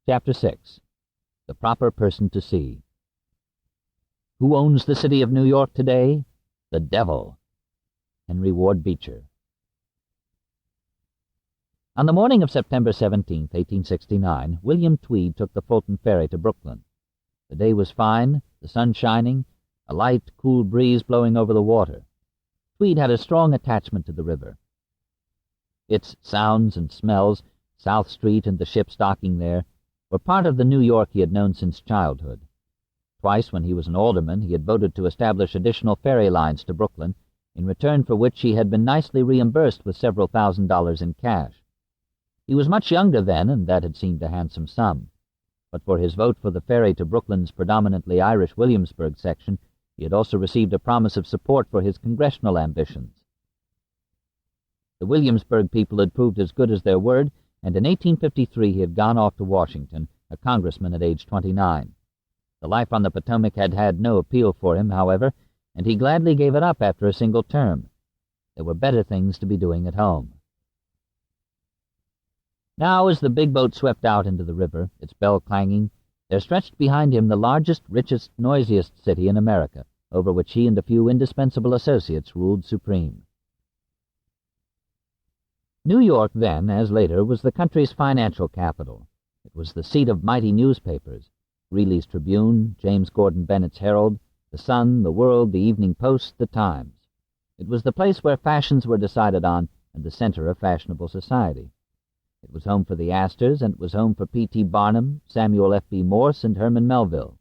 Chapter 6. The Proper Person to See. Who owns the city of New York today? The devil. Henry Ward Beecher. On the morning of September 17, 1869, William Tweed took the Fulton Ferry to Brooklyn. The day was fine, the sun shining, a light, cool breeze blowing over the water. Tweed had a strong attachment to the river. Its sounds and smells, South Street and the ships docking there, were part of the New York he had known since childhood. Twice, when he was an alderman, he had voted to establish additional ferry lines to Brooklyn, in return for which he had been nicely reimbursed with several $1,000s in cash. He was much younger then, and that had seemed a handsome sum. But for his vote for the ferry to Brooklyn's predominantly Irish Williamsburg section, he had also received a promise of support for his congressional ambitions. The Williamsburg people had proved as good as their word, and in 1853 he had gone off to Washington, a congressman at age 29. The life on the Potomac had had no appeal for him, however, and he gladly gave it up after a single term. There were better things to be doing at home. Now, as the big boat swept out into the river, its bell clanging, there stretched behind him the largest, richest, noisiest city in America, over which he and a few indispensable associates ruled supreme. New York then, as later, was the country's financial capital. It was the seat of mighty newspapers: Greeley's Tribune, James Gordon Bennett's Herald, the Sun, the World, the Evening Post, the Times. It was the place where fashions were decided on and the center of fashionable society. It was home for the Astors, and it was home for P.T. Barnum, Samuel F.B. Morse, and Herman Melville.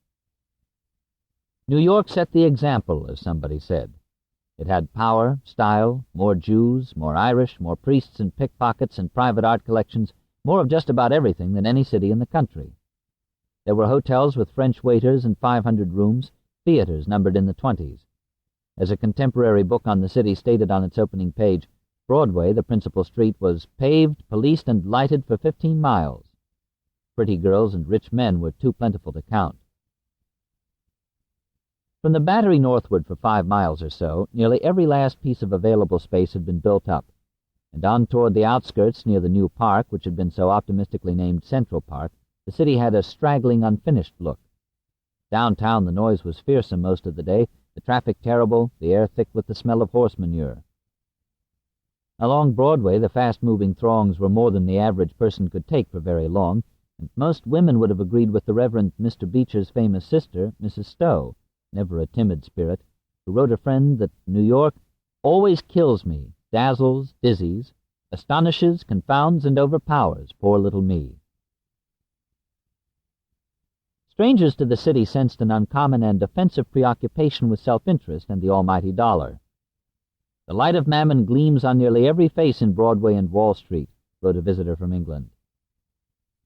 New York set the example, as somebody said. It had power, style, more Jews, more Irish, more priests and pickpockets and private art collections, more of just about everything than any city in the country. There were hotels with French waiters and 500 rooms, theaters numbered in the 20s. As a contemporary book on the city stated on its opening page, Broadway, the principal street, was paved, policed, and lighted for 15 miles. Pretty girls and rich men were too plentiful to count. From the Battery northward for 5 miles or so, nearly every last piece of available space had been built up, and on toward the outskirts near the new park, which had been so optimistically named Central Park, the city had a straggling, unfinished look. Downtown the noise was fearsome most of the day, the traffic terrible, the air thick with the smell of horse manure. Along Broadway, the fast-moving throngs were more than the average person could take for very long, and most women would have agreed with the Reverend Mr. Beecher's famous sister, Mrs. Stowe, never a timid spirit, who wrote a friend that New York always kills me, dazzles, dizzies, astonishes, confounds, and overpowers poor little me. Strangers to the city sensed an uncommon and offensive preoccupation with self-interest and the almighty dollar. The light of mammon gleams on nearly every face in Broadway and Wall Street, wrote a visitor from England.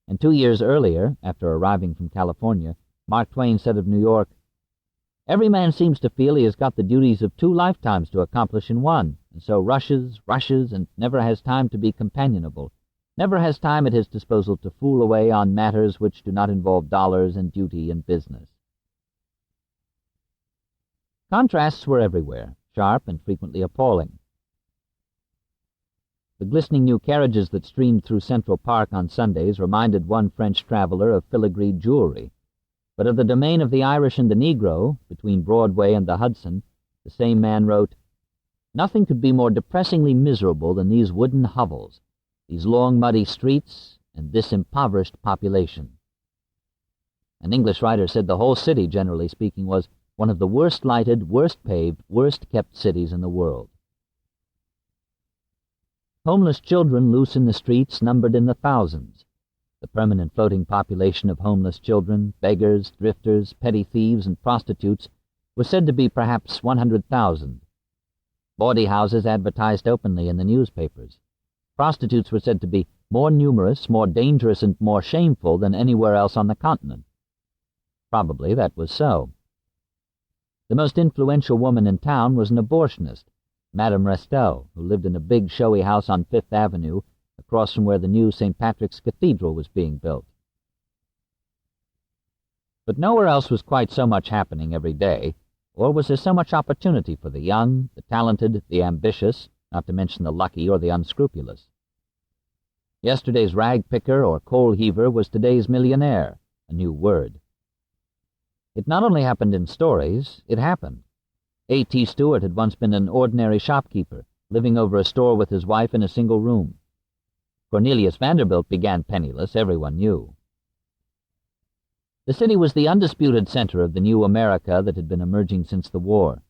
And 2 years earlier, after arriving from California, Mark Twain said of New York, "Every man seems to feel he has got the duties of 2 lifetimes to accomplish in one, and so rushes, and never has time to be companionable, never has time at his disposal to fool away on matters which do not involve dollars and duty and business." Contrasts were everywhere, sharp and frequently appalling. The glistening new carriages that streamed through Central Park on Sundays reminded one French traveler of filigreed jewelry. But of the domain of the Irish and the Negro, between Broadway and the Hudson, the same man wrote, "Nothing could be more depressingly miserable than these wooden hovels, these long muddy streets, and this impoverished population." An English writer said the whole city, generally speaking, was one of the worst lighted, worst paved, worst kept cities in the world. Homeless children loose in the streets numbered in the thousands. The permanent floating population of homeless children, beggars, drifters, petty thieves, and prostitutes was said to be perhaps 100,000. Bawdy houses advertised openly in the newspapers. Prostitutes were said to be more numerous, more dangerous, and more shameful than anywhere else on the continent. Probably that was so. The most influential woman in town was an abortionist, Madame Restel, who lived in a big, showy house on Fifth Avenue, across from where the new St. Patrick's Cathedral was being built. But nowhere else was quite so much happening every day, or was there so much opportunity for the young, the talented, the ambitious, not to mention the lucky or the unscrupulous. Yesterday's rag picker or coal heaver was today's millionaire, a new word. It not only happened in stories, it happened. A.T. Stewart had once been an ordinary shopkeeper, living over a store with his wife in a single room. Cornelius Vanderbilt began penniless, everyone knew. The city was the undisputed center of the new America that had been emerging since the war.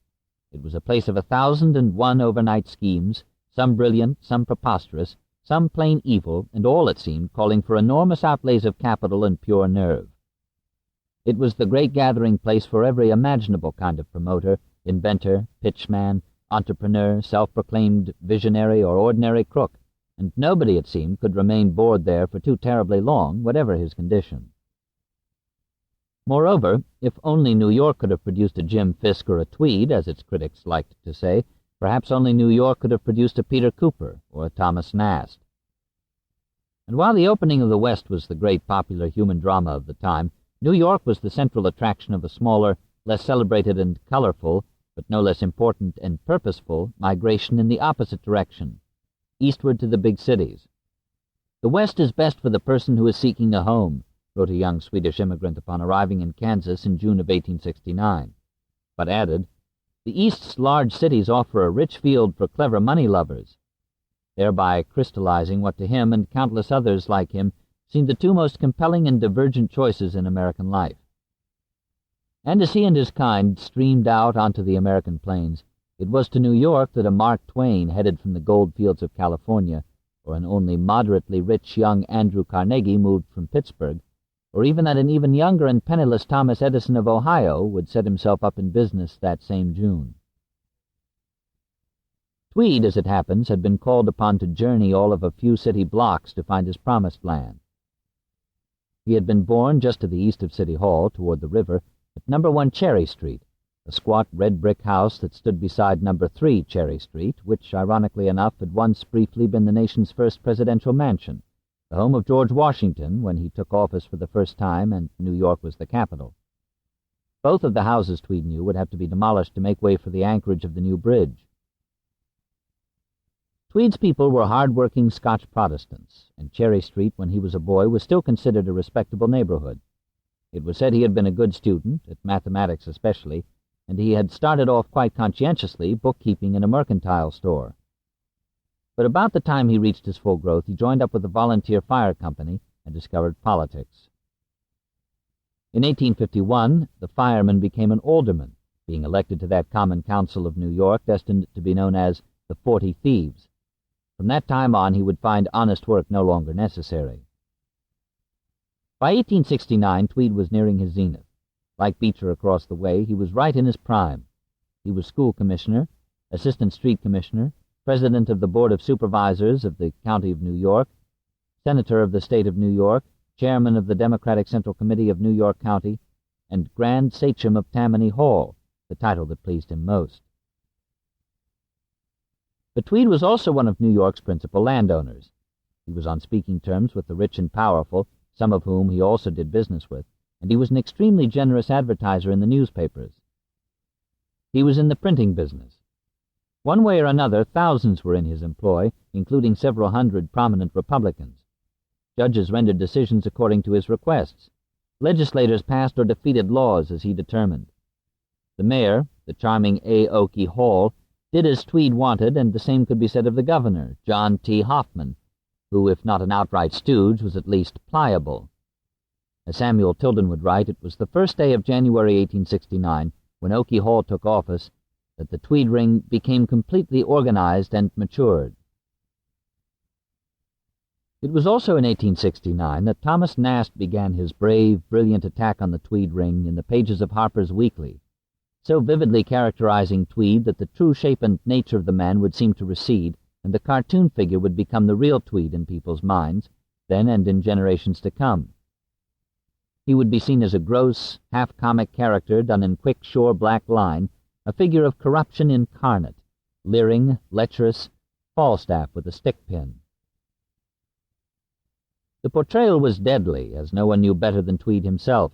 It was a place of 1,001 overnight schemes, some brilliant, some preposterous, some plain evil, and all, it seemed, calling for enormous outlays of capital and pure nerve. It was the great gathering place for every imaginable kind of promoter, inventor, pitchman, entrepreneur, self-proclaimed visionary, or ordinary crook, and nobody, it seemed, could remain bored there for too terribly long, whatever his condition. Moreover, if only New York could have produced a Jim Fisk or a Tweed, as its critics liked to say, perhaps only New York could have produced a Peter Cooper or a Thomas Nast. And while the opening of the West was the great popular human drama of the time, New York was the central attraction of a smaller, less celebrated and colorful, but no less important and purposeful, migration in the opposite direction, eastward to the big cities. "The West is best for the person who is seeking a home," wrote a young Swedish immigrant upon arriving in Kansas in June of 1869, but added, "The East's large cities offer a rich field for clever money lovers," thereby crystallizing what to him and countless others like him seemed the two most compelling and divergent choices in American life. And as he and his kind streamed out onto the American plains, it was to New York that a Mark Twain headed from the gold fields of California, or an only moderately rich young Andrew Carnegie moved from Pittsburgh, or even that an even younger and penniless Thomas Edison of Ohio would set himself up in business that same June. Tweed, as it happens, had been called upon to journey all of a few city blocks to find his promised land. He had been born just to the east of City Hall, toward the river, at number 1 Cherry Street, a squat red brick house that stood beside number 3 Cherry Street, which, ironically enough, had once briefly been the nation's first presidential mansion, the home of George Washington when he took office for the first time and New York was the capital. Both of the houses, Tweed knew, would have to be demolished to make way for the anchorage of the new bridge. Tweed's people were hard-working Scotch Protestants, and Cherry Street, when he was a boy, was still considered a respectable neighborhood. It was said he had been a good student, at mathematics especially, and he had started off quite conscientiously bookkeeping in a mercantile store. But about the time he reached his full growth, he joined up with the volunteer fire company and discovered politics. In 1851, the fireman became an alderman, being elected to that common council of New York destined to be known as the 40 Thieves. From that time on, he would find honest work no longer necessary. By 1869, Tweed was nearing his zenith. Like Beecher across the way, he was right in his prime. He was school commissioner, assistant street commissioner, president of the Board of Supervisors of the County of New York, senator of the state of New York, chairman of the Democratic Central Committee of New York County, and Grand Sachem of Tammany Hall, the title that pleased him most. But Tweed was also one of New York's principal landowners. He was on speaking terms with the rich and powerful, some of whom he also did business with, and he was an extremely generous advertiser in the newspapers. He was in the printing business. One way or another, thousands were in his employ, including several hundred prominent Republicans. Judges rendered decisions according to his requests. Legislators passed or defeated laws as he determined. The mayor, the charming A. Oakey Hall, did as Tweed wanted, and the same could be said of the governor, John T. Hoffman, who, if not an outright stooge, was at least pliable. As Samuel Tilden would write, it was the first day of January 1869, when Oakey Hall took office, that the Tweed Ring became completely organized and matured. It was also in 1869 that Thomas Nast began his brave, brilliant attack on the Tweed Ring in the pages of Harper's Weekly, so vividly characterizing Tweed that the true shape and nature of the man would seem to recede, and the cartoon figure would become the real Tweed in people's minds, then and in generations to come. He would be seen as a gross, half-comic character done in quick, sure black line, a figure of corruption incarnate, leering, lecherous, Falstaff with a stick-pin. The portrayal was deadly, as no one knew better than Tweed himself.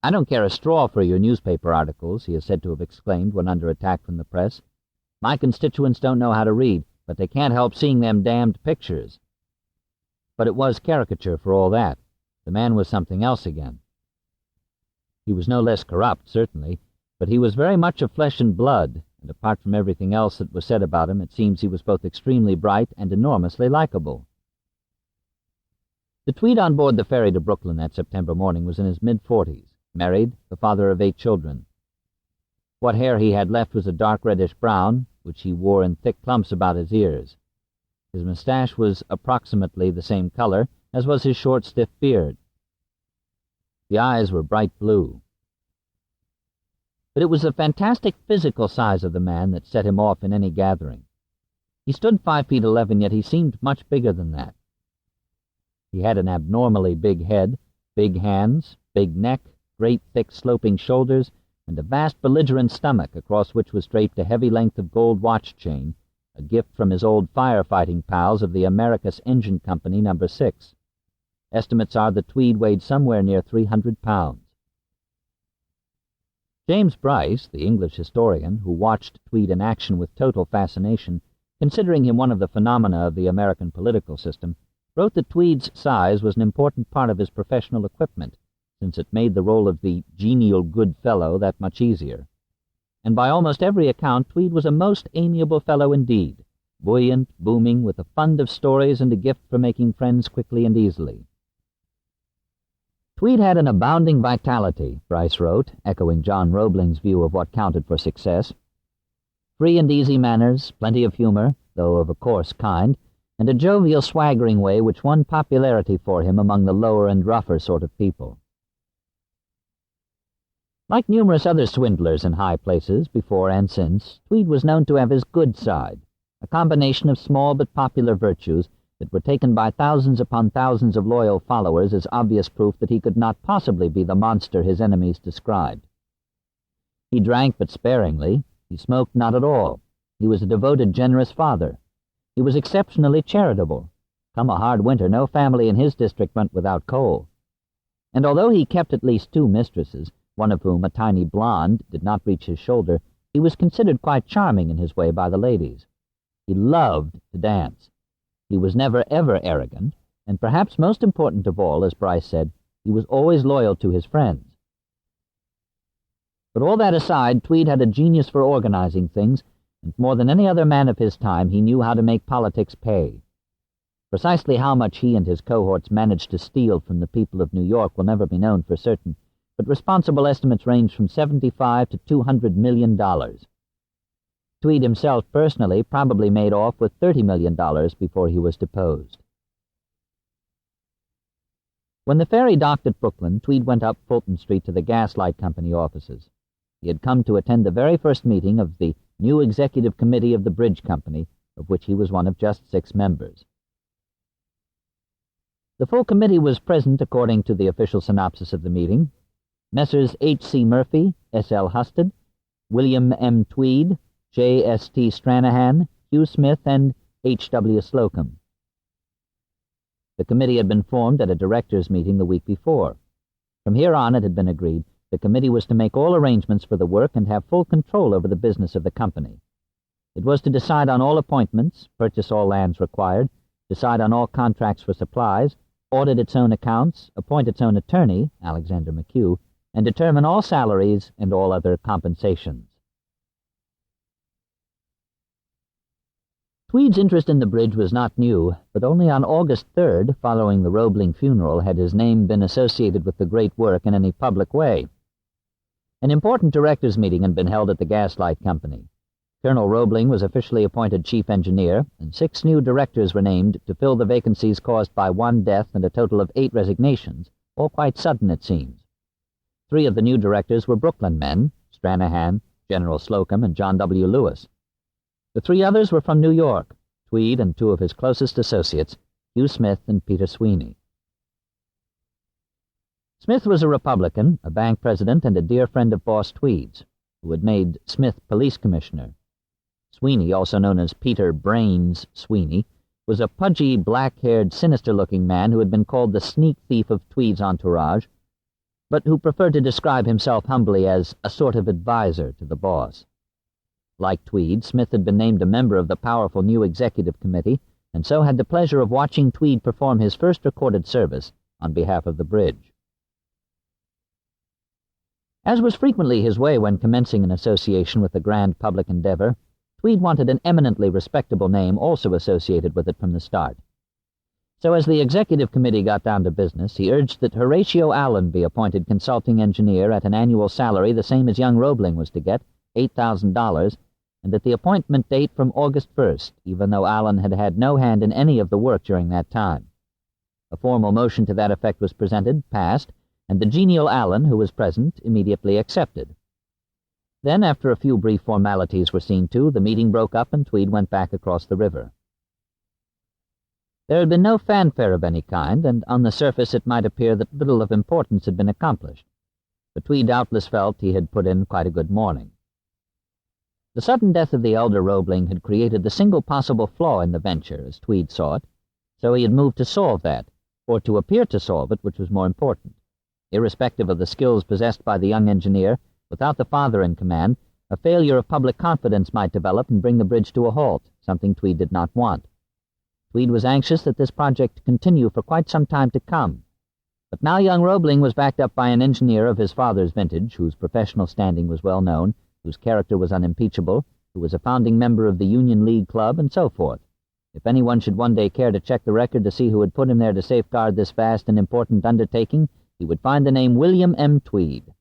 "I don't care a straw for your newspaper articles," he is said to have exclaimed when under attack from the press. "My constituents don't know how to read, but they can't help seeing them damned pictures. But it was caricature for all that. The man was something else again. He was no less corrupt, certainly, but he was very much of flesh and blood, and apart from everything else that was said about him, it seems he was both extremely bright and enormously likable. The Tweed on board the ferry to Brooklyn that September morning was in his mid-40s, married, the father of 8 children. What hair he had left was a dark reddish-brown, which he wore in thick clumps about his ears. His mustache was approximately the same color as was his short, stiff beard. The eyes were bright blue. But it was the fantastic physical size of the man that set him off in any gathering. He stood 5'11", yet he seemed much bigger than that. He had an abnormally big head, big hands, big neck, great thick sloping shoulders, and a vast belligerent stomach across which was draped a heavy length of gold watch chain, a gift from his old firefighting pals of the Americus Engine Company No. 6. Estimates are that Tweed weighed somewhere near 300 pounds. James Bryce, the English historian, who watched Tweed in action with total fascination, considering him one of the phenomena of the American political system, wrote that Tweed's size was an important part of his professional equipment, since it made the role of the genial good fellow that much easier. And by almost every account, Tweed was a most amiable fellow indeed, buoyant, booming, with a fund of stories and a gift for making friends quickly and easily. Tweed had an abounding vitality, Bryce wrote, echoing John Roebling's view of what counted for success. Free and easy manners, plenty of humor, though of a coarse kind, and a jovial, swaggering way which won popularity for him among the lower and rougher sort of people. Like numerous other swindlers in high places, before and since, Tweed was known to have his good side, a combination of small but popular virtues that were taken by thousands upon thousands of loyal followers as obvious proof that he could not possibly be the monster his enemies described. He drank but sparingly. He smoked not at all. He was a devoted, generous father. He was exceptionally charitable. Come a hard winter, no family in his district went without coal. And although he kept at least 2 mistresses, one of whom, a tiny blonde, did not reach his shoulder, he was considered quite charming in his way by the ladies. He loved to dance. He was never, ever arrogant, and perhaps most important of all, as Bryce said, he was always loyal to his friends. But all that aside, Tweed had a genius for organizing things, and more than any other man of his time, he knew how to make politics pay. Precisely how much he and his cohorts managed to steal from the people of New York will never be known for certain, but responsible estimates range from $75 to $200 million. Tweed himself personally probably made off with $30 million before he was deposed. When the ferry docked at Brooklyn, Tweed went up Fulton Street to the Gaslight Company offices. He had come to attend the very first meeting of the new executive committee of the Bridge Company, of which he was one of just 6 members. The full committee was present according to the official synopsis of the meeting. Messrs. H.C. Murphy, S.L. Husted, William M. Tweed, J.S.T. Stranahan, Hugh Smith, and H.W. Slocum. The committee had been formed at a directors' meeting the week before. From here on, it had been agreed, the committee was to make all arrangements for the work and have full control over the business of the company. It was to decide on all appointments, purchase all lands required, decide on all contracts for supplies, audit its own accounts, appoint its own attorney, Alexander McHugh, and determine all salaries and all other compensations. Tweed's interest in the bridge was not new, but only on August 3rd, following the Roebling funeral, had his name been associated with the great work in any public way. An important directors' meeting had been held at the Gaslight Company. Colonel Roebling was officially appointed chief engineer, and 6 new directors were named to fill the vacancies caused by 1 death and a total of 8 resignations, all quite sudden, it seems. 3 of the new directors were Brooklyn men, Stranahan, General Slocum, and John W. Lewis. The 3 others were from New York, Tweed and 2 of his closest associates, Hugh Smith and Peter Sweeney. Smith was a Republican, a bank president, and a dear friend of Boss Tweed's, who had made Smith police commissioner. Sweeney, also known as Peter Brains Sweeney, was a pudgy, black-haired, sinister-looking man who had been called the sneak thief of Tweed's entourage, but who preferred to describe himself humbly as a sort of advisor to the boss. Like Tweed, Smith had been named a member of the powerful new executive committee and so had the pleasure of watching Tweed perform his first recorded service on behalf of the bridge. As was frequently his way when commencing an association with the grand public endeavor, Tweed wanted an eminently respectable name also associated with it from the start. So as the executive committee got down to business, he urged that Horatio Allen be appointed consulting engineer at an annual salary the same as young Roebling was to get, $8,000, and that the appointment date from August 1st, even though Allen had had no hand in any of the work during that time. A formal motion to that effect was presented, passed, and the genial Allen, who was present, immediately accepted. Then, after a few brief formalities were seen to, the meeting broke up and Tweed went back across the river. There had been no fanfare of any kind, and on the surface it might appear that little of importance had been accomplished. But Tweed doubtless felt he had put in quite a good morning. The sudden death of the elder Roebling had created the single possible flaw in the venture, as Tweed saw it, so he had moved to solve that, or to appear to solve it, which was more important. Irrespective of the skills possessed by the young engineer, without the father in command, a failure of public confidence might develop and bring the bridge to a halt, something Tweed did not want. Tweed was anxious that this project continue for quite some time to come. But now young Roebling was backed up by an engineer of his father's vintage, whose professional standing was well known, whose character was unimpeachable, who was a founding member of the Union League Club, and so forth. If anyone should one day care to check the record to see who had put him there to safeguard this vast and important undertaking, he would find the name William M. Tweed.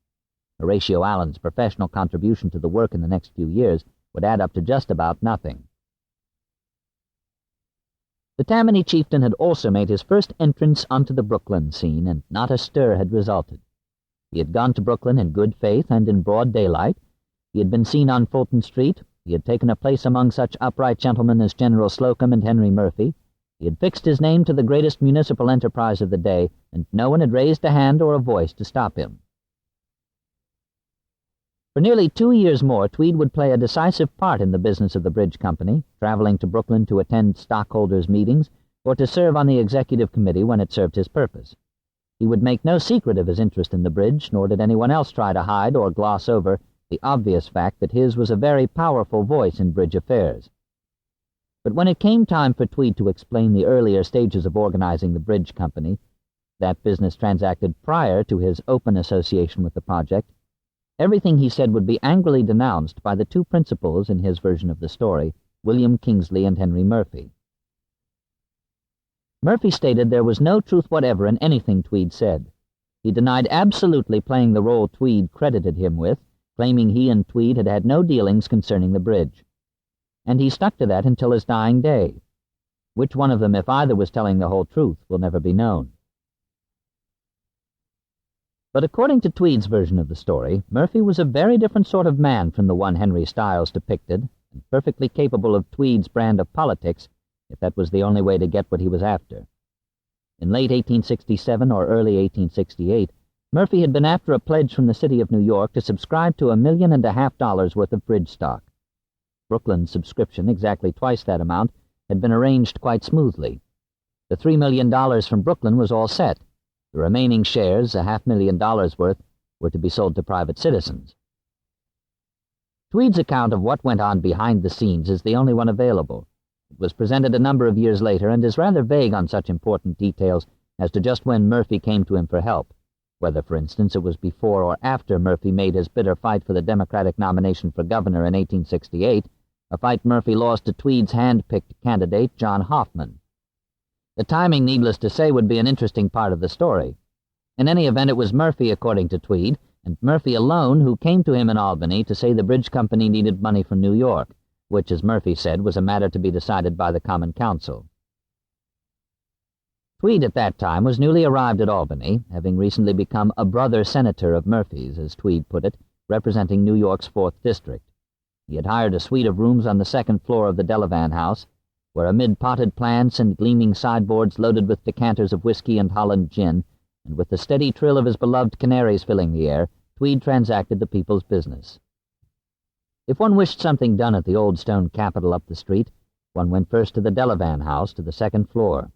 Horatio Allen's professional contribution to the work in the next few years would add up to just about nothing. The Tammany chieftain had also made his first entrance onto the Brooklyn scene, and not a stir had resulted. He had gone to Brooklyn in good faith and in broad daylight. He had been seen on Fulton Street. He had taken a place among such upright gentlemen as General Slocum and Henry Murphy. He had fixed his name to the greatest municipal enterprise of the day, and no one had raised a hand or a voice to stop him. For nearly 2 years more, Tweed would play a decisive part in the business of the bridge company, traveling to Brooklyn to attend stockholders' meetings or to serve on the executive committee when it served his purpose. He would make no secret of his interest in the bridge, nor did anyone else try to hide or gloss over the obvious fact that his was a very powerful voice in bridge affairs. But when it came time for Tweed to explain the earlier stages of organizing the bridge company, that business transacted prior to his open association with the project, everything he said would be angrily denounced by the two principals in his version of the story, William Kingsley and Henry Murphy. Murphy stated there was no truth whatever in anything Tweed said. He denied absolutely playing the role Tweed credited him with, claiming he and Tweed had had no dealings concerning the bridge. And he stuck to that until his dying day. Which one of them, if either, was telling the whole truth will never be known. But according to Tweed's version of the story, Murphy was a very different sort of man from the one Henry Stiles depicted, and perfectly capable of Tweed's brand of politics, if that was the only way to get what he was after. In late 1867 or early 1868, Murphy had been after a pledge from the city of New York to subscribe to $1.5 million worth of bridge stock. Brooklyn's subscription, exactly twice that amount, had been arranged quite smoothly. The $3 million from Brooklyn was all set. The remaining shares, $500,000 worth, were to be sold to private citizens. Tweed's account of what went on behind the scenes is the only one available. It was presented a number of years later and is rather vague on such important details as to just when Murphy came to him for help, whether, for instance, it was before or after Murphy made his bitter fight for the Democratic nomination for governor in 1868, a fight Murphy lost to Tweed's hand-picked candidate, John Hoffman. The timing, needless to say, would be an interesting part of the story. In any event, it was Murphy, according to Tweed, and Murphy alone, who came to him in Albany to say the bridge company needed money from New York, which, as Murphy said, was a matter to be decided by the Common Council. Tweed at that time was newly arrived at Albany, having recently become a brother senator of Murphy's, as Tweed put it, representing New York's 4th District. He had hired a suite of rooms on the second floor of the Delavan House, where amid potted plants and gleaming sideboards loaded with decanters of whiskey and Holland gin, and with the steady trill of his beloved canaries filling the air, Tweed transacted the people's business. If one wished something done at the old stone capitol up the street, one went first to the Delavan House, to the second floor.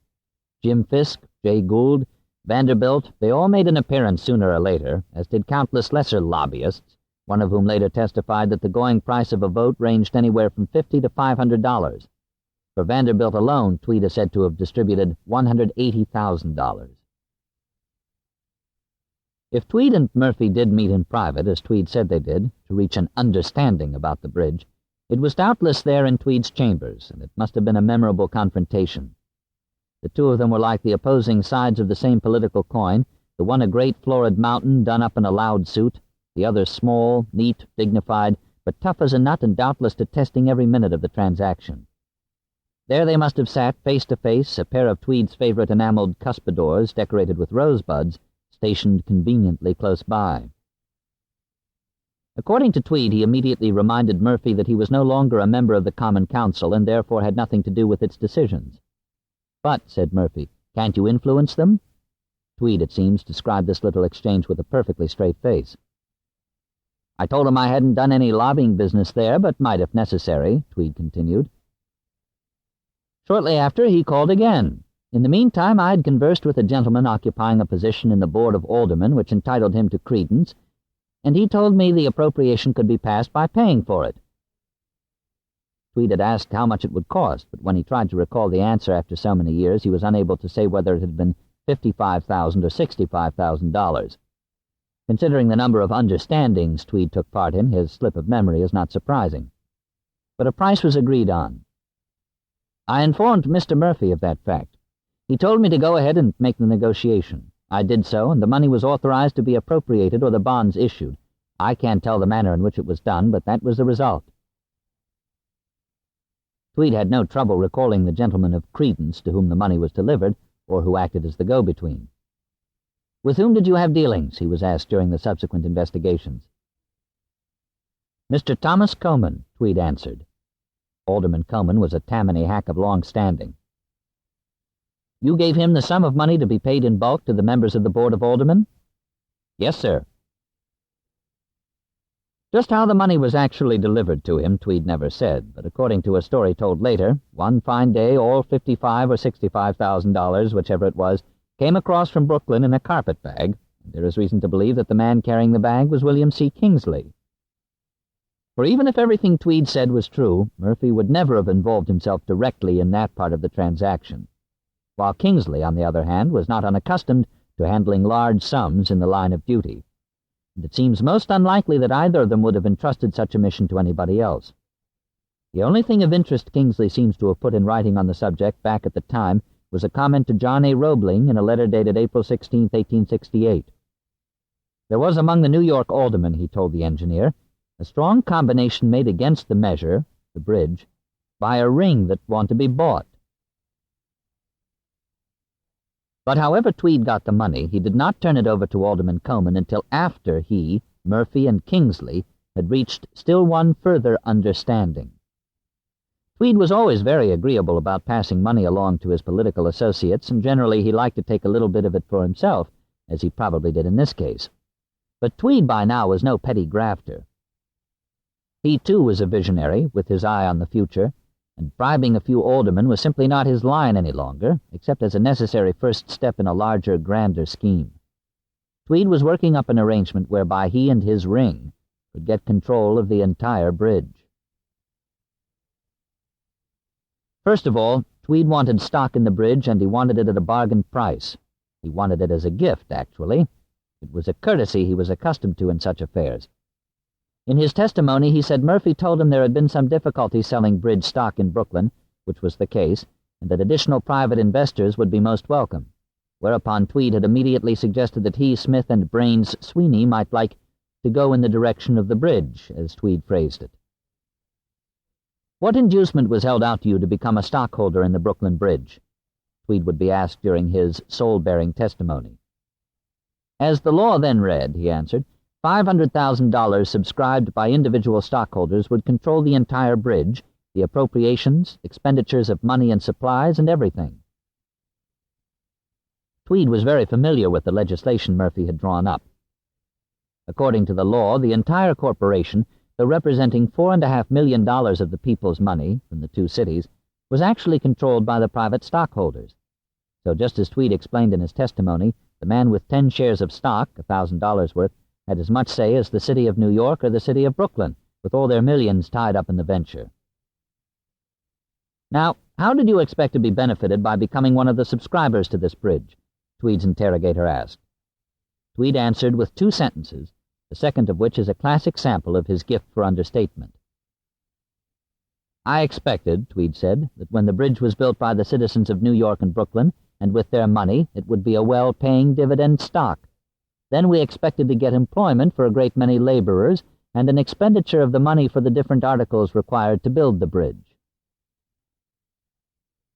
Jim Fisk, Jay Gould, Vanderbilt, they all made an appearance sooner or later, as did countless lesser lobbyists, one of whom later testified that the going price of a vote ranged anywhere from $50 to $500. For Vanderbilt alone, Tweed is said to have distributed $180,000. If Tweed and Murphy did meet in private, as Tweed said they did, to reach an understanding about the bridge, it was doubtless there in Tweed's chambers, and it must have been a memorable confrontation. The two of them were like the opposing sides of the same political coin, the one a great florid mountain done up in a loud suit, the other small, neat, dignified, but tough as a nut and doubtless detesting every minute of the transaction. There they must have sat, face to face, a pair of Tweed's favorite enameled cuspidors decorated with rosebuds, stationed conveniently close by. According to Tweed, he immediately reminded Murphy that he was no longer a member of the Common Council and therefore had nothing to do with its decisions. "But," said Murphy, "can't you influence them?" Tweed, it seems, described this little exchange with a perfectly straight face. "I told him I hadn't done any lobbying business there, but might if necessary," Tweed continued. Shortly after, he called again. In the meantime, I had conversed with a gentleman occupying a position in the Board of Aldermen which entitled him to credence, and he told me the appropriation could be passed by paying for it. Tweed had asked how much it would cost, but when he tried to recall the answer after so many years, he was unable to say whether it had been $55,000 or $65,000. Considering the number of understandings Tweed took part in, his slip of memory is not surprising. But a price was agreed on. I informed Mr. Murphy of that fact. He told me to go ahead and make the negotiation. I did so, and the money was authorized to be appropriated or the bonds issued. I can't tell the manner in which it was done, but that was the result. Tweed had no trouble recalling the gentleman of credence to whom the money was delivered, or who acted as the go-between. "With whom did you have dealings?" he was asked during the subsequent investigations. "Mr. Thomas Comyn," Tweed answered. Alderman Comyn was a Tammany hack of long standing. "You gave him the sum of money to be paid in bulk to the members of the Board of Aldermen?" "Yes, sir." Just how the money was actually delivered to him, Tweed never said, but according to a story told later, one fine day all $55,000 or $65,000, whichever it was, came across from Brooklyn in a carpet bag, and there is reason to believe that the man carrying the bag was William C. Kingsley. For even if everything Tweed said was true, Murphy would never have involved himself directly in that part of the transaction, while Kingsley, on the other hand, was not unaccustomed to handling large sums in the line of duty, and it seems most unlikely that either of them would have entrusted such a mission to anybody else. The only thing of interest Kingsley seems to have put in writing on the subject back at the time was a comment to John A. Roebling in a letter dated April 16, 1868. There was among the New York aldermen, he told the engineer, a strong combination made against the measure, the bridge, by a ring that want to be bought. But however Tweed got the money, he did not turn it over to Alderman Comyn until after he, Murphy, and Kingsley had reached still one further understanding. Tweed was always very agreeable about passing money along to his political associates, and generally he liked to take a little bit of it for himself, as he probably did in this case. But Tweed by now was no petty grafter. He, too, was a visionary, with his eye on the future, and bribing a few aldermen was simply not his line any longer, except as a necessary first step in a larger, grander scheme. Tweed was working up an arrangement whereby he and his ring could get control of the entire bridge. First of all, Tweed wanted stock in the bridge, and he wanted it at a bargain price. He wanted it as a gift, actually. It was a courtesy he was accustomed to in such affairs. In his testimony, he said Murphy told him there had been some difficulty selling bridge stock in Brooklyn, which was the case, and that additional private investors would be most welcome, whereupon Tweed had immediately suggested that he, Smith, and Brains Sweeney might like to go in the direction of the bridge, as Tweed phrased it. What inducement was held out to you to become a stockholder in the Brooklyn Bridge? Tweed would be asked during his soul-bearing testimony. As the law then read, he answered, $500,000 subscribed by individual stockholders would control the entire bridge, the appropriations, expenditures of money and supplies, and everything. Tweed was very familiar with the legislation Murphy had drawn up. According to the law, the entire corporation, though representing $4.5 million of the people's money from the two cities, was actually controlled by the private stockholders. So just as Tweed explained in his testimony, the man with 10 shares of stock, $1,000 worth, had as much say as the city of New York or the city of Brooklyn, with all their millions tied up in the venture. Now, "How did you expect to be benefited by becoming one of the subscribers to this bridge?" Tweed's interrogator asked. Tweed answered with 2 sentences, the second of which is a classic sample of his gift for understatement. "I expected," Tweed said, "that when the bridge was built by the citizens of New York and Brooklyn, and with their money, it would be a well-paying dividend stock. Then we expected to get employment for a great many laborers and an expenditure of the money for the different articles required to build the bridge."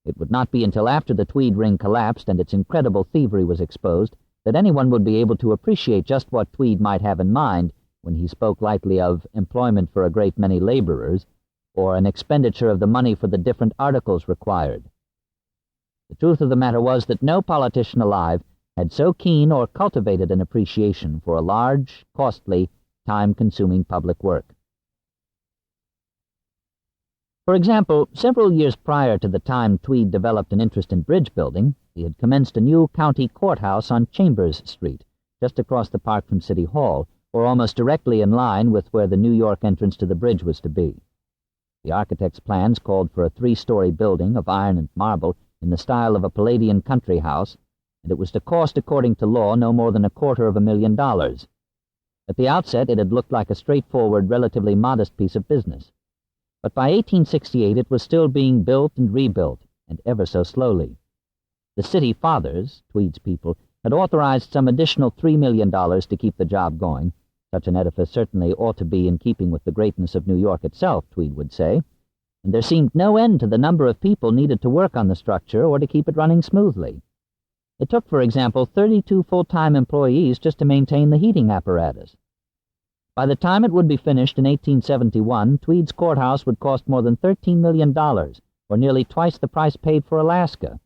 It would not be until after the Tweed ring collapsed and its incredible thievery was exposed that anyone would be able to appreciate just what Tweed might have in mind when he spoke lightly of employment for a great many laborers, or an expenditure of the money for the different articles required. The truth of the matter was that no politician alive had so keen or cultivated an appreciation for a large, costly, time-consuming public work. For example, several years prior to the time Tweed developed an interest in bridge building, he had commenced a new county courthouse on Chambers Street, just across the park from City Hall, or almost directly in line with where the New York entrance to the bridge was to be. The architect's plans called for a 3-story building of iron and marble in the style of a Palladian country house, and it was to cost, according to law, no more than $250,000. At the outset, it had looked like a straightforward, relatively modest piece of business. But by 1868 it was still being built and rebuilt, and ever so slowly. The city fathers, Tweed's people, had authorized some additional $3 million to keep the job going. Such an edifice certainly ought to be in keeping with the greatness of New York itself, Tweed would say, and there seemed no end to the number of people needed to work on the structure or to keep it running smoothly. It took, for example, 32 full-time employees just to maintain the heating apparatus. By the time it would be finished in 1871, Tweed's courthouse would cost more than $13 million, or nearly twice the price paid for Alaska.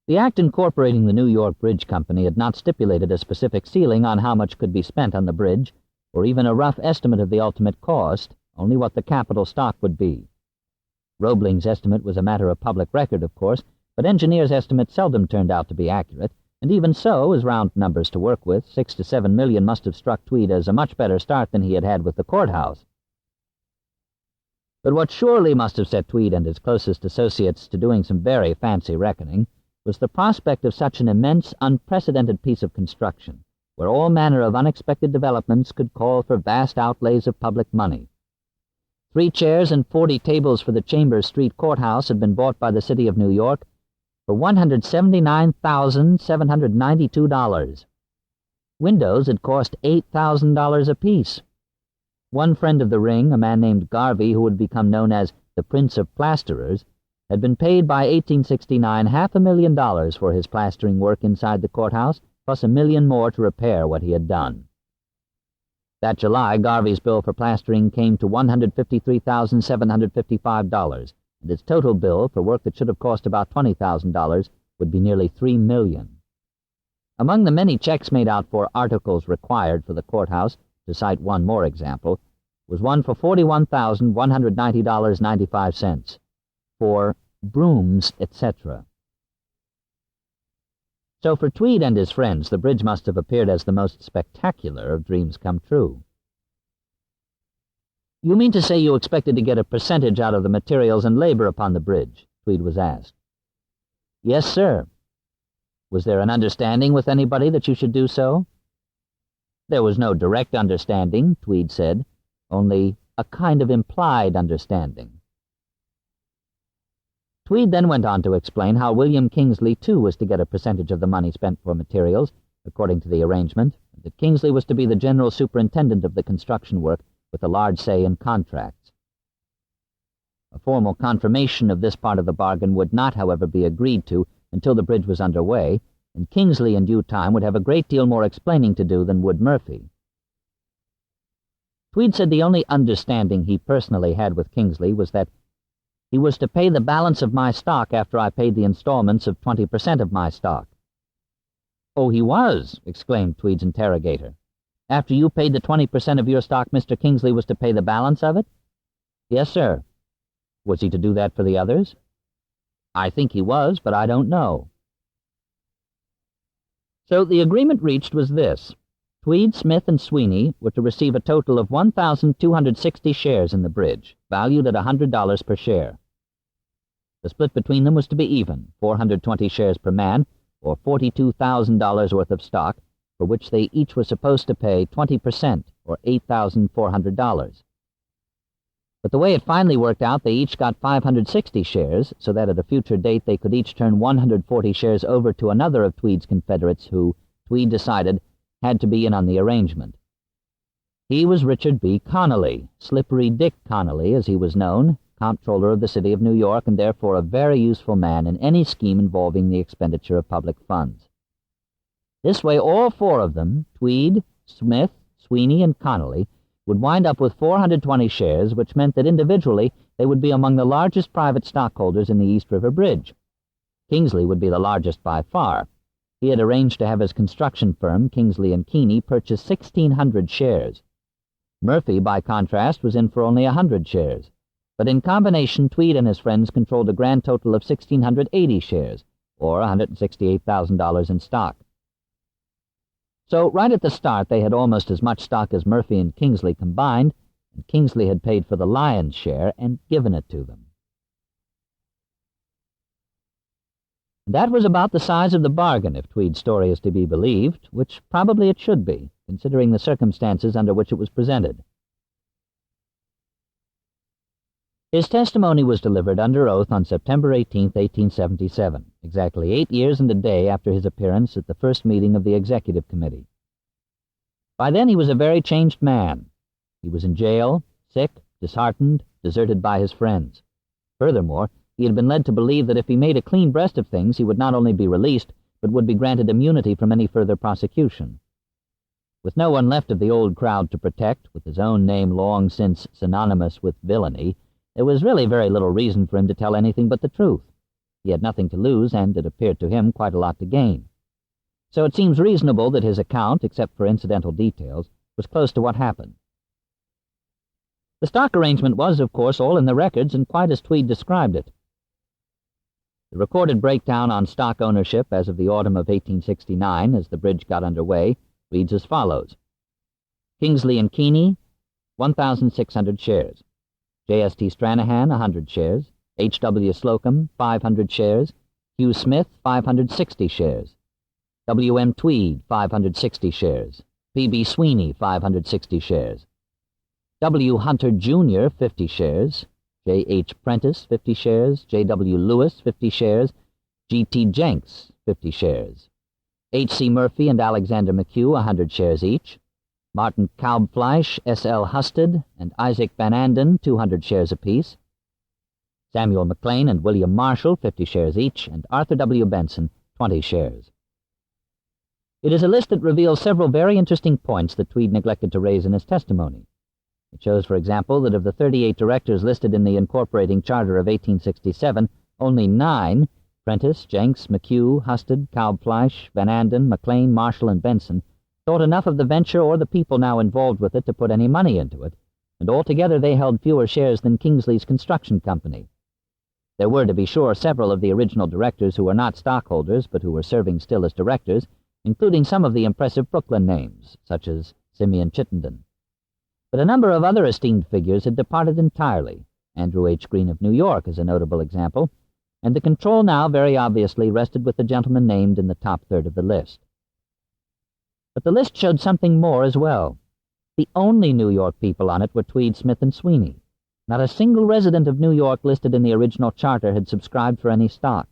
The act incorporating the New York Bridge Company had not stipulated a specific ceiling on how much could be spent on the bridge, or even a rough estimate of the ultimate cost, only what the capital stock would be. Roebling's estimate was a matter of public record, of course, but engineers' estimates seldom turned out to be accurate, and even so, as round numbers to work with, $6 to $7 million must have struck Tweed as a much better start than he had had with the courthouse. But what surely must have set Tweed and his closest associates to doing some very fancy reckoning was the prospect of such an immense, unprecedented piece of construction, where all manner of unexpected developments could call for vast outlays of public money. 3 chairs and 40 tables for the Chambers Street Courthouse had been bought by the city of New York for $179,792. Windows had cost $8,000 apiece. One friend of the ring, a man named Garvey, who would become known as the Prince of Plasterers, had been paid by 1869 $500,000 for his plastering work inside the courthouse, plus $1 million more to repair what he had done. That July, Garvey's bill for plastering came to $153,755, and its total bill for work that should have cost about $20,000 would be nearly $3 million. Among the many checks made out for articles required for the courthouse, to cite one more example, was one for $41,190.95 for brooms, etc. So for Tweed and his friends, the bridge must have appeared as the most spectacular of dreams come true. "You mean to say you expected to get a percentage out of the materials and labor upon the bridge?" Tweed was asked. "Yes, sir." "Was there an understanding with anybody that you should do so?" "There was no direct understanding," Tweed said, "only a kind of implied understanding." Tweed then went on to explain how William Kingsley, too, was to get a percentage of the money spent for materials, according to the arrangement, and that Kingsley was to be the general superintendent of the construction work with a large say in contracts. A formal confirmation of this part of the bargain would not, however, be agreed to until the bridge was underway, and Kingsley in due time would have a great deal more explaining to do than would Murphy. Tweed said the only understanding he personally had with Kingsley was that he was to pay the balance of my stock after I paid the installments of 20% of my stock. "Oh, he was!" exclaimed Tweed's interrogator. "After you paid the 20% of your stock, Mr. Kingsley was to pay the balance of it?" "Yes, sir." "Was he to do that for the others?" "I think he was, but I don't know." So the agreement reached was this. Tweed, Smith, and Sweeney were to receive a total of 1,260 shares in the bridge, valued at $100 per share. The split between them was to be even, 420 shares per man, or $42,000 worth of stock, for which they each were supposed to pay 20%, or $8,400. But the way it finally worked out, they each got 560 shares, so that at a future date they could each turn 140 shares over to another of Tweed's Confederates who, Tweed decided, had to be in on the arrangement. He was Richard B. Connolly, Slippery Dick Connolly as he was known, Comptroller of the City of New York, and therefore a very useful man in any scheme involving the expenditure of public funds. This way all four of them, Tweed, Smith, Sweeney, and Connolly, would wind up with 420 shares, which meant that individually they would be among the largest private stockholders in the East River Bridge. Kingsley would be the largest by far. He had arranged to have his construction firm, Kingsley and Keeney, purchase 1,600 shares. Murphy, by contrast, was in for only 100 shares. But in combination, Tweed and his friends controlled a grand total of 1,680 shares, or $168,000 in stock. So, right at the start, they had almost as much stock as Murphy and Kingsley combined, and Kingsley had paid for the lion's share and given it to them. That was about the size of the bargain, if Tweed's story is to be believed, which probably it should be, considering the circumstances under which it was presented. His testimony was delivered under oath on September 18, 1877, exactly 8 years and a day after his appearance at the first meeting of the Executive Committee. By then he was a very changed man. He was in jail, sick, disheartened, deserted by his friends. Furthermore, he had been led to believe that if he made a clean breast of things, he would not only be released, but would be granted immunity from any further prosecution. With no one left of the old crowd to protect, with his own name long since synonymous with villainy, there was really very little reason for him to tell anything but the truth. He had nothing to lose, and it appeared to him quite a lot to gain. So it seems reasonable that his account, except for incidental details, was close to what happened. The stock arrangement was, of course, all in the records and quite as Tweed described it. The recorded breakdown on stock ownership as of the autumn of 1869, as the bridge got underway, reads as follows. Kingsley and Keeney, 1,600 shares. J.S.T. Stranahan, 100 shares. H.W. Slocum, 500 shares. Hugh Smith, 560 shares. W.M. Tweed, 560 shares. P.B. Sweeney, 560 shares. W. Hunter, Jr., 50 shares. J.H. Prentice, 50 shares. J.W. Lewis, 50 shares. G.T. Jenks, 50 shares. H.C. Murphy and Alexander McHugh, 100 shares each. Martin Kaubfleisch, S.L. Husted, and Isaac Van Anden, 200 shares apiece. Samuel McLean and William Marshall, 50 shares each, and Arthur W. Benson, 20 shares. It is a list that reveals several very interesting points that Tweed neglected to raise in his testimony. It shows, for example, that of the 38 directors listed in the incorporating charter of 1867, only 9, Prentice, Jenks, McHugh, Husted, Kaubfleisch, Van Anden, McLean, Marshall, and Benson, thought enough of the venture or the people now involved with it to put any money into it, and altogether they held fewer shares than Kingsley's construction company. There were, to be sure, several of the original directors who were not stockholders, but who were serving still as directors, including some of the impressive Brooklyn names, such as Simeon Chittenden. But a number of other esteemed figures had departed entirely. Andrew H. Green of New York is a notable example, and the control now very obviously rested with the gentleman named in the top third of the list. But the list showed something more as well. The only New York people on it were Tweed, Smith, and Sweeney. Not a single resident of New York listed in the original charter had subscribed for any stock.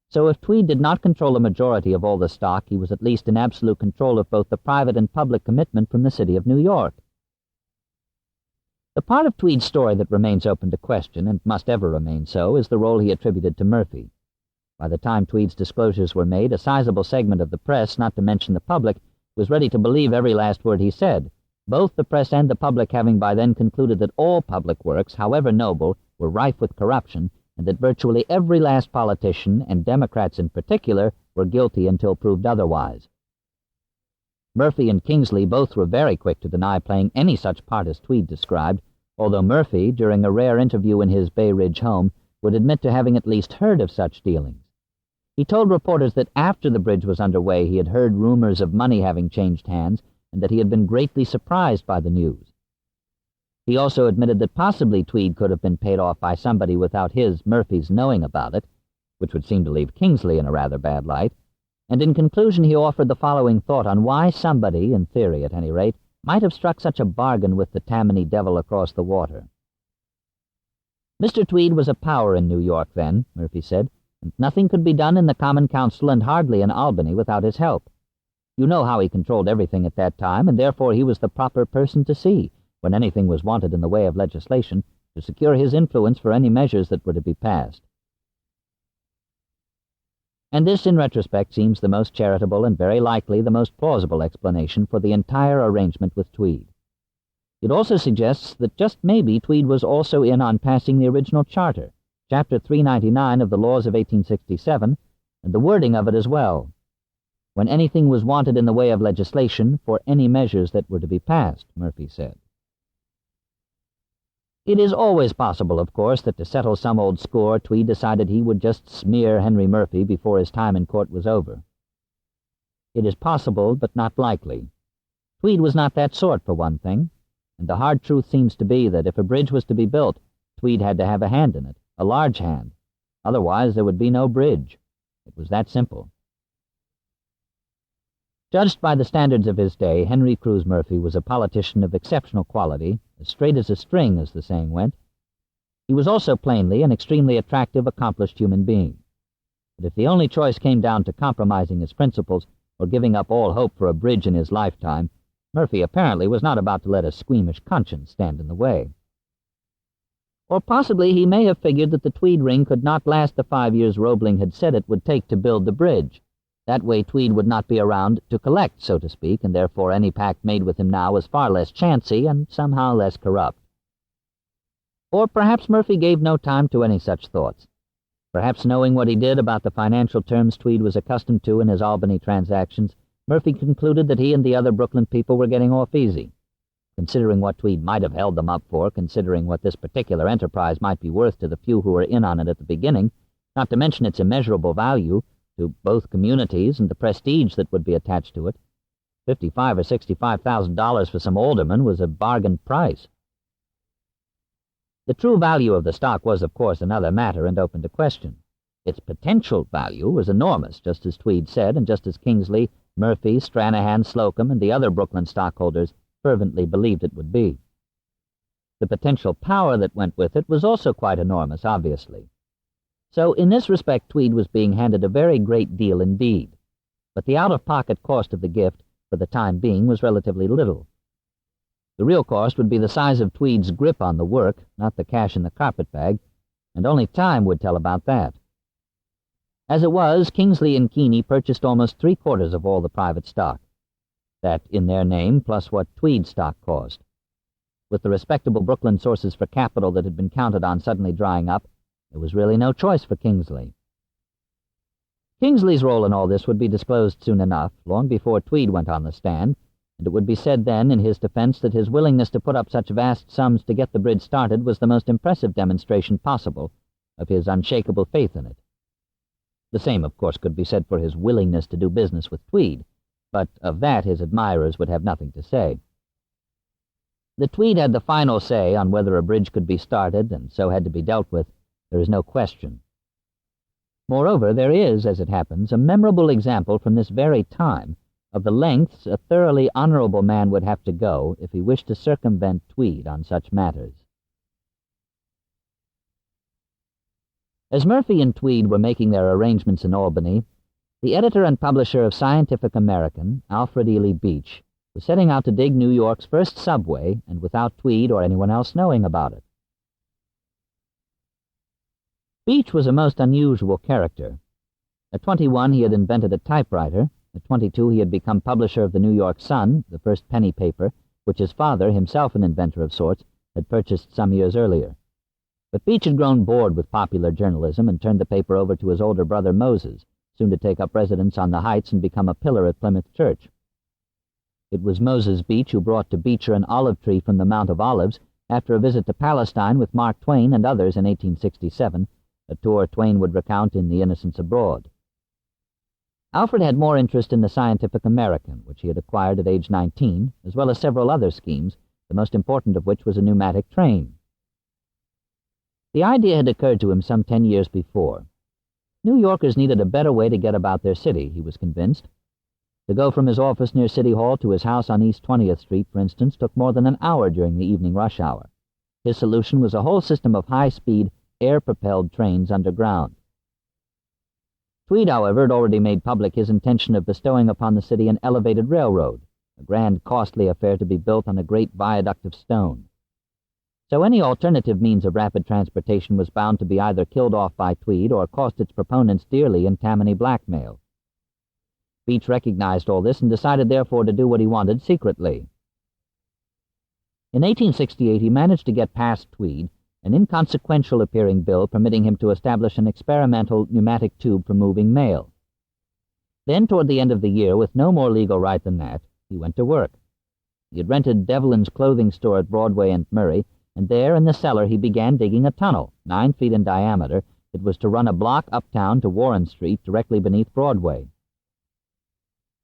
So if Tweed did not control a majority of all the stock, he was at least in absolute control of both the private and public commitment from the city of New York. The part of Tweed's story that remains open to question, and must ever remain so, is the role he attributed to Murphy. By the time Tweed's disclosures were made, a sizable segment of the press, not to mention the public, was ready to believe every last word he said, both the press and the public having by then concluded that all public works, however noble, were rife with corruption, and that virtually every last politician, and Democrats in particular, were guilty until proved otherwise. Murphy and Kingsley both were very quick to deny playing any such part as Tweed described, although Murphy, during a rare interview in his Bay Ridge home, would admit to having at least heard of such dealings. He told reporters that after the bridge was underway he had heard rumors of money having changed hands, and that he had been greatly surprised by the news. He also admitted that possibly Tweed could have been paid off by somebody without his, Murphy's, knowing about it, which would seem to leave Kingsley in a rather bad light, and in conclusion he offered the following thought on why somebody, in theory at any rate, might have struck such a bargain with the Tammany devil across the water. Mr. Tweed was a power in New York then, Murphy said, and nothing could be done in the Common Council and hardly in Albany without his help. You know how he controlled everything at that time, and therefore he was the proper person to see, when anything was wanted in the way of legislation, to secure his influence for any measures that were to be passed. And this, in retrospect, seems the most charitable and very likely the most plausible explanation for the entire arrangement with Tweed. It also suggests that just maybe Tweed was also in on passing the original charter, Chapter 399 of the Laws of 1867, and the wording of it as well, when anything was wanted in the way of legislation for any measures that were to be passed, Murphy said. It is always possible, of course, that to settle some old score, Tweed decided he would just smear Henry Murphy before his time in court was over. It is possible, but not likely. Tweed was not that sort, for one thing, and the hard truth seems to be that if a bridge was to be built, Tweed had to have a hand in it, a large hand. Otherwise, there would be no bridge. It was that simple. Judged by the standards of his day, Henry Cruz Murphy was a politician of exceptional quality, as straight as a string, as the saying went. He was also plainly an extremely attractive, accomplished human being. But if the only choice came down to compromising his principles or giving up all hope for a bridge in his lifetime, Murphy apparently was not about to let a squeamish conscience stand in the way. Or possibly he may have figured that the Tweed ring could not last the 5 years Roebling had said it would take to build the bridge. That way Tweed would not be around to collect, so to speak, and therefore any pact made with him now was far less chancy and somehow less corrupt. Or perhaps Murphy gave no time to any such thoughts. Perhaps knowing what he did about the financial terms Tweed was accustomed to in his Albany transactions, Murphy concluded that he and the other Brooklyn people were getting off easy. Considering what Tweed might have held them up for, considering what this particular enterprise might be worth to the few who were in on it at the beginning, not to mention its immeasurable value to both communities and the prestige that would be attached to it, $55,000 or $65,000 for some alderman was a bargain price. The true value of the stock was, of course, another matter and open to question. Its potential value was enormous, just as Tweed said, and just as Kingsley, Murphy, Stranahan, Slocum, and the other Brooklyn stockholders fervently believed it would be. The potential power that went with it was also quite enormous, obviously. So in this respect Tweed was being handed a very great deal indeed, but the out-of-pocket cost of the gift for the time being was relatively little. The real cost would be the size of Tweed's grip on the work, not the cash in the carpetbag, and only time would tell about that. As it was, Kingsley and Keeney purchased almost 3/4 of all the private stock. That in their name, plus what Tweed stock cost. With the respectable Brooklyn sources for capital that had been counted on suddenly drying up, there was really no choice for Kingsley. Kingsley's role in all this would be disclosed soon enough, long before Tweed went on the stand, and it would be said then in his defense that his willingness to put up such vast sums to get the bridge started was the most impressive demonstration possible of his unshakable faith in it. The same, of course, could be said for his willingness to do business with Tweed, but of that his admirers would have nothing to say. The Tweed had the final say on whether a bridge could be started, and so had to be dealt with, there is no question. Moreover, there is, as it happens, a memorable example from this very time of the lengths a thoroughly honorable man would have to go if he wished to circumvent Tweed on such matters. As Murphy and Tweed were making their arrangements in Albany, the editor and publisher of Scientific American, Alfred Ely Beach, was setting out to dig New York's first subway, and without Tweed or anyone else knowing about it. Beach was a most unusual character. At 21 he had invented a typewriter. At 22 he had become publisher of the New York Sun, the first penny paper, which his father, himself an inventor of sorts, had purchased some years earlier. But Beach had grown bored with popular journalism and turned the paper over to his older brother Moses, soon to take up residence on the Heights and become a pillar at Plymouth Church. It was Moses Beach who brought to Beecher an olive tree from the Mount of Olives after a visit to Palestine with Mark Twain and others in 1867, a tour Twain would recount in The Innocents Abroad. Alfred had more interest in the Scientific American, which he had acquired at age 19, as well as several other schemes, the most important of which was a pneumatic train. The idea had occurred to him some 10 years before. New Yorkers needed a better way to get about their city, he was convinced. To go from his office near City Hall to his house on East 20th Street, for instance, took more than an hour during the evening rush hour. His solution was a whole system of high-speed, air-propelled trains underground. Tweed, however, had already made public his intention of bestowing upon the city an elevated railroad, a grand, costly affair to be built on a great viaduct of stone. So any alternative means of rapid transportation was bound to be either killed off by Tweed or cost its proponents dearly in Tammany blackmail. Beach recognized all this and decided therefore to do what he wanted secretly. In 1868 he managed to get past Tweed an inconsequential-appearing bill permitting him to establish an experimental pneumatic tube for moving mail. Then, toward the end of the year, with no more legal right than that, he went to work. He had rented Devlin's clothing store at Broadway and Murray, and there in the cellar he began digging a tunnel, 9 feet in diameter, that was to run a block uptown to Warren Street directly beneath Broadway.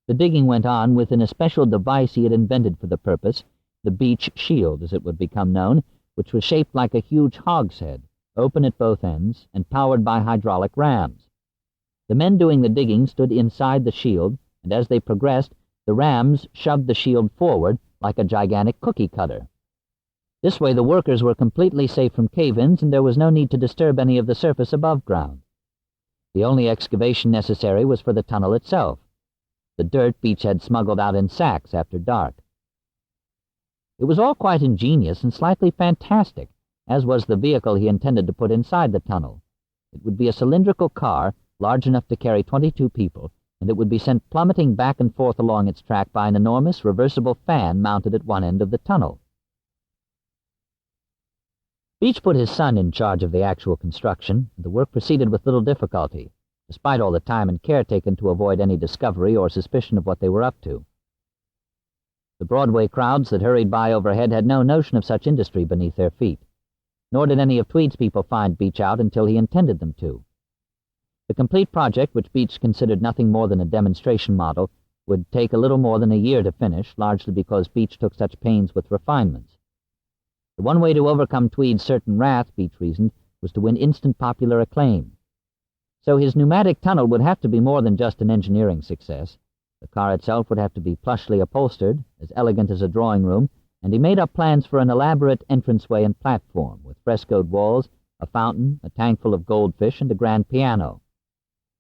The digging went on with an especial device he had invented for the purpose, the Beach Shield, as it would become known, which was shaped like a huge hogshead, open at both ends, and powered by hydraulic rams. The men doing the digging stood inside the shield, and as they progressed, the rams shoved the shield forward like a gigantic cookie cutter. This way the workers were completely safe from cave-ins, and there was no need to disturb any of the surface above ground. The only excavation necessary was for the tunnel itself. The dirt Beach had smuggled out in sacks after dark. It was all quite ingenious and slightly fantastic, as was the vehicle he intended to put inside the tunnel. It would be a cylindrical car, large enough to carry 22 people, and it would be sent plummeting back and forth along its track by an enormous reversible fan mounted at one end of the tunnel. Beach put his son in charge of the actual construction, and the work proceeded with little difficulty, despite all the time and care taken to avoid any discovery or suspicion of what they were up to. The Broadway crowds that hurried by overhead had no notion of such industry beneath their feet, nor did any of Tweed's people find Beach out until he intended them to. The complete project, which Beach considered nothing more than a demonstration model, would take a little more than a year to finish, largely because Beach took such pains with refinements. The one way to overcome Tweed's certain wrath, Beach reasoned, was to win instant popular acclaim. So his pneumatic tunnel would have to be more than just an engineering success. The car itself would have to be plushly upholstered, as elegant as a drawing room, and he made up plans for an elaborate entranceway and platform, with frescoed walls, a fountain, a tank full of goldfish, and a grand piano.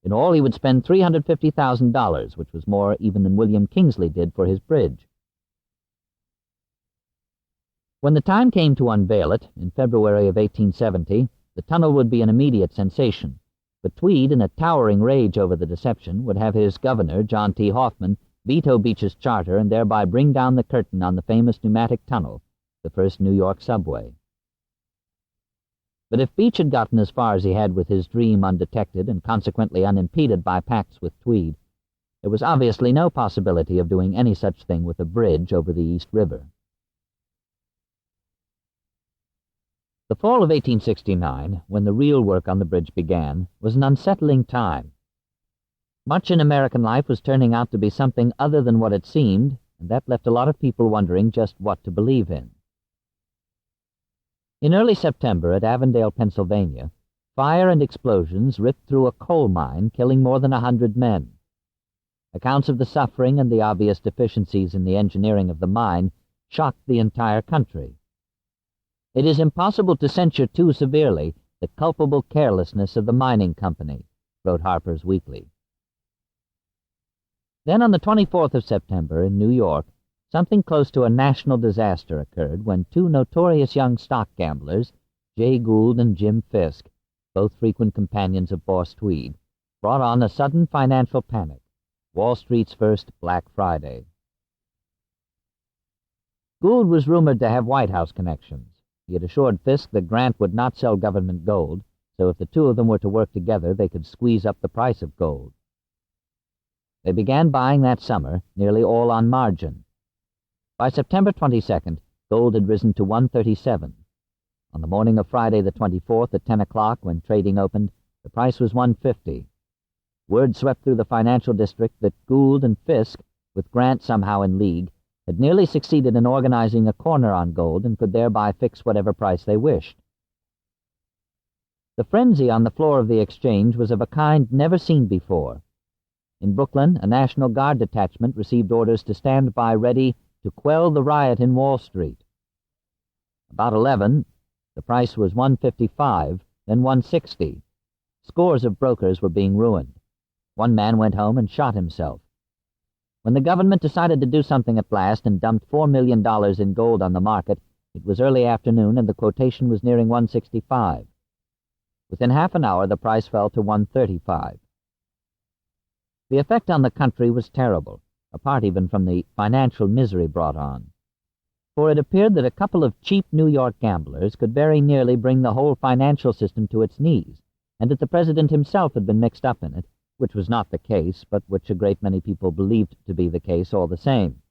In all, he would spend $350,000, which was more even than William Kingsley did for his bridge. When the time came to unveil it, in February of 1870, the tunnel would be an immediate sensation. But Tweed, in a towering rage over the deception, would have his governor, John T. Hoffman, veto Beach's charter and thereby bring down the curtain on the famous pneumatic tunnel, the first New York subway. But if Beach had gotten as far as he had with his dream undetected and consequently unimpeded by pacts with Tweed, there was obviously no possibility of doing any such thing with a bridge over the East River. The fall of 1869, when the real work on the bridge began, was an unsettling time. Much in American life was turning out to be something other than what it seemed, and that left a lot of people wondering just what to believe in. In early September at Avondale, Pennsylvania, fire and explosions ripped through a coal mine, killing more than 100 men. Accounts of the suffering and the obvious deficiencies in the engineering of the mine shocked the entire country. It is impossible to censure too severely the culpable carelessness of the mining company, wrote Harper's Weekly. Then on the 24th of September in New York, something close to a national disaster occurred when two notorious young stock gamblers, Jay Gould and Jim Fisk, both frequent companions of Boss Tweed, brought on a sudden financial panic, Wall Street's first Black Friday. Gould was rumored to have White House connections. He had assured Fisk that Grant would not sell government gold, so if the two of them were to work together, they could squeeze up the price of gold. They began buying that summer, nearly all on margin. By September 22nd, gold had risen to $137. On the morning of Friday the 24th at 10 o'clock, when trading opened, the price was $150. Word swept through the financial district that Gould and Fisk, with Grant somehow in league, had nearly succeeded in organizing a corner on gold and could thereby fix whatever price they wished. The frenzy on the floor of the exchange was of a kind never seen before. In Brooklyn, a National Guard detachment received orders to stand by ready to quell the riot in Wall Street. About 11, the price was $155, then $160. Scores of brokers were being ruined. One man went home and shot himself. When the government decided to do something at last and dumped $4 million in gold on the market, it was early afternoon and the quotation was nearing $165. Within half an hour, the price fell to $135. The effect on the country was terrible, apart even from the financial misery brought on. For it appeared that a couple of cheap New York gamblers could very nearly bring the whole financial system to its knees, and that the president himself had been mixed up in it, which was not the case, but which a great many people believed to be the case all the same.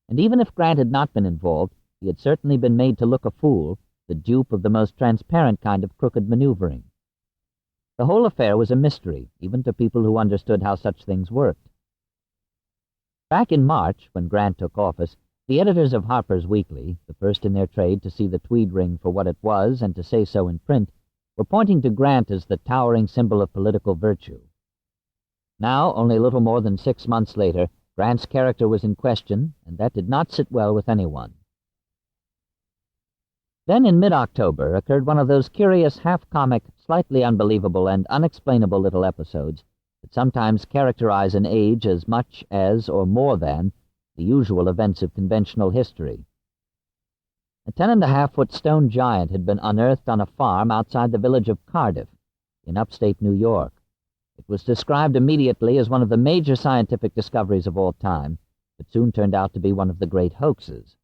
And even if Grant had not been involved, he had certainly been made to look a fool, the dupe of the most transparent kind of crooked maneuvering. The whole affair was a mystery, even to people who understood how such things worked. Back in March, when Grant took office, the editors of Harper's Weekly, the first in their trade to see the tweed ring for what it was and to say so in print, were pointing to Grant as the towering symbol of political virtue. Now, only a little more than 6 months later, Grant's character was in question, and that did not sit well with anyone. Then in mid-October occurred one of those curious, half-comic, slightly unbelievable and unexplainable little episodes that sometimes characterize an age as much as, or more than, the usual events of conventional history. A 10.5-foot stone giant had been unearthed on a farm outside the village of Cardiff, in upstate New York. It was described immediately as one of the major scientific discoveries of all time, but soon turned out to be one of the great hoaxes.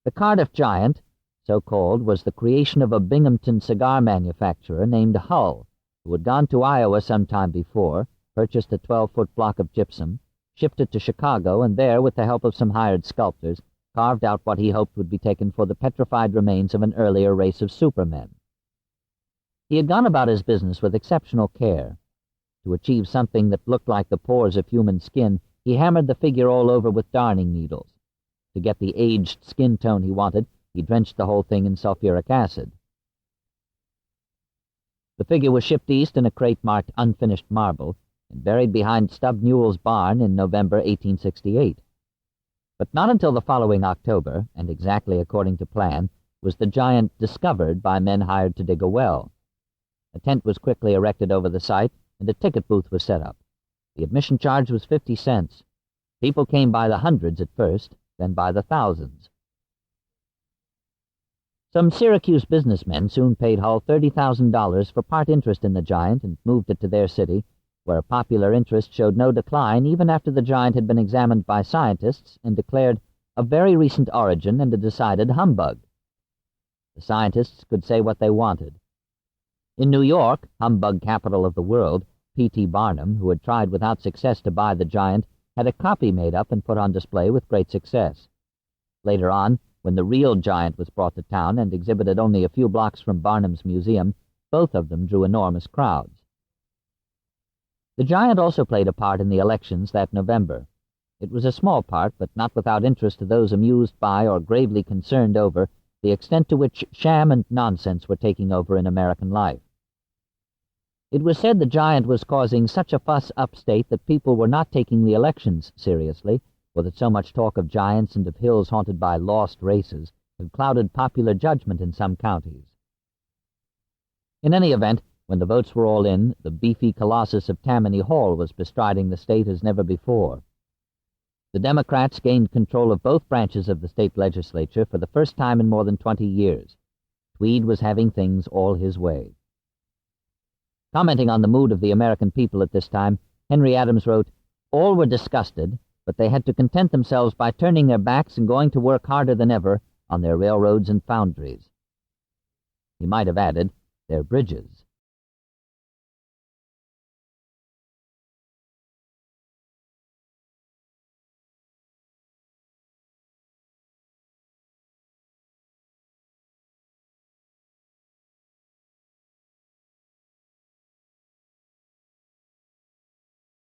The Cardiff giant, so called, was the creation of a Binghamton cigar manufacturer named Hull, who had gone to Iowa some time before, purchased a 12-foot block of gypsum, shipped it to Chicago, and there, with the help of some hired sculptors, carved out what he hoped would be taken for the petrified remains of an earlier race of supermen. He had gone about his business with exceptional care. To achieve something that looked like the pores of human skin, he hammered the figure all over with darning needles. To get the aged skin tone he wanted, he drenched the whole thing in sulfuric acid. The figure was shipped east in a crate marked unfinished marble and buried behind Stub Newell's barn in November 1868. But not until the following October, and exactly according to plan, was the giant discovered by men hired to dig a well. A tent was quickly erected over the site, and a ticket booth was set up. The admission charge was 50 cents. People came by the hundreds at first, then by the thousands. Some Syracuse businessmen soon paid Hull $30,000 for part interest in the giant and moved it to their city, where popular interest showed no decline even after the giant had been examined by scientists and declared of very recent origin and a decided humbug. The scientists could say what they wanted. In New York, humbug capital of the world, P.T. Barnum, who had tried without success to buy the giant, had a copy made up and put on display with great success. Later on, when the real giant was brought to town and exhibited only a few blocks from Barnum's museum, both of them drew enormous crowds. The giant also played a part in the elections that November. It was a small part, but not without interest to those amused by or gravely concerned over the extent to which sham and nonsense were taking over in American life. It was said the giant was causing such a fuss upstate that people were not taking the elections seriously, or that so much talk of giants and of hills haunted by lost races had clouded popular judgment in some counties. In any event, when the votes were all in, the beefy colossus of Tammany Hall was bestriding the state as never before. The Democrats gained control of both branches of the state legislature for the first time in more than 20 years. Tweed was having things all his way. Commenting on the mood of the American people at this time, Henry Adams wrote, "All were disgusted, but they had to content themselves by turning their backs and going to work harder than ever on their railroads and foundries." He might have added, their bridges.